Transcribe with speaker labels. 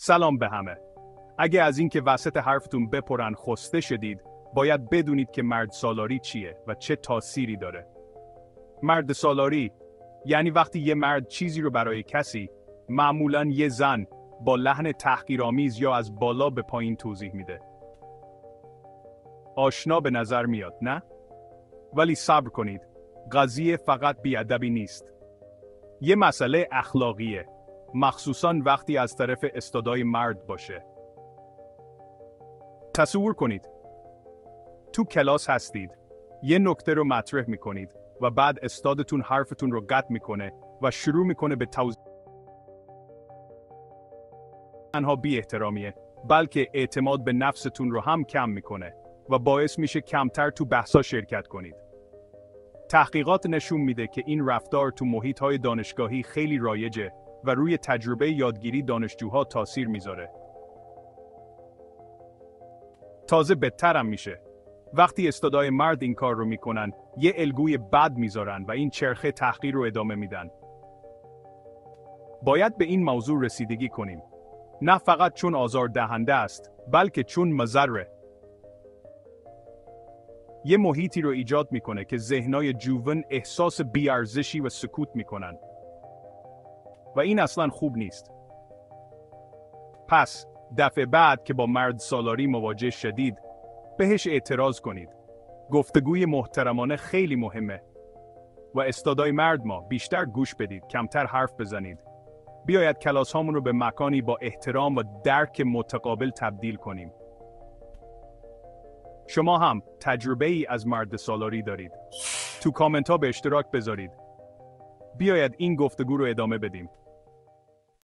Speaker 1: سلام به همه. اگه از این که وسط حرفتون بپرن خسته شدید، باید بدونید که مرد سالاری چیه و چه تأثیری داره. مرد سالاری یعنی وقتی یه مرد چیزی رو برای کسی، معمولاً یه زن، با لحن تحقیرآمیز یا از بالا به پایین توضیح میده. آشنا به نظر میاد، نه؟ ولی صبر کنید. قضیه فقط بی‌ادبی نیست. یه مسئله اخلاقیه. مخصوصاً وقتی از طرف استادای مرد باشه. تصور کنید. تو کلاس هستید. یه نکته رو مطرح میکنید و بعد استادتون حرفتون رو قطع میکنه و شروع میکنه به توضیح. تنها بی احترامیه، بلکه اعتماد به نفستون رو هم کم میکنه و باعث میشه کمتر تو بحثا شرکت کنید. تحقیقات نشون میده که این رفتار تو محیط‌های دانشگاهی خیلی رایجه و روی تجربه یادگیری دانشجوها تاثیر میذاره. تازه بدتر هم میشه. وقتی استادای مرد این کار رو میکنن، یه الگوی بد میذارن و این چرخه تحقیر رو ادامه میدن. باید به این موضوع رسیدگی کنیم. نه فقط چون آزار دهنده است، بلکه چون مضره. یه محیطی رو ایجاد میکنه که ذهنای جوون احساس بی‌ارزشی و سکوت میکنن. و این اصلاً خوب نیست. پس دفعه بعد که با مرد سالاری مواجه شدید، بهش اعتراض کنید. گفتگوی محترمانه خیلی مهمه. و استادای مرد ما بیشتر گوش بدید، کمتر حرف بزنید. بیاید کلاس هامون رو به مکانی با احترام و درک متقابل تبدیل کنیم. شما هم تجربه ای از مرد سالاری دارید. تو کامنت ها به اشتراک بذارید. بیاید این گفتگو رو ادامه بدیم.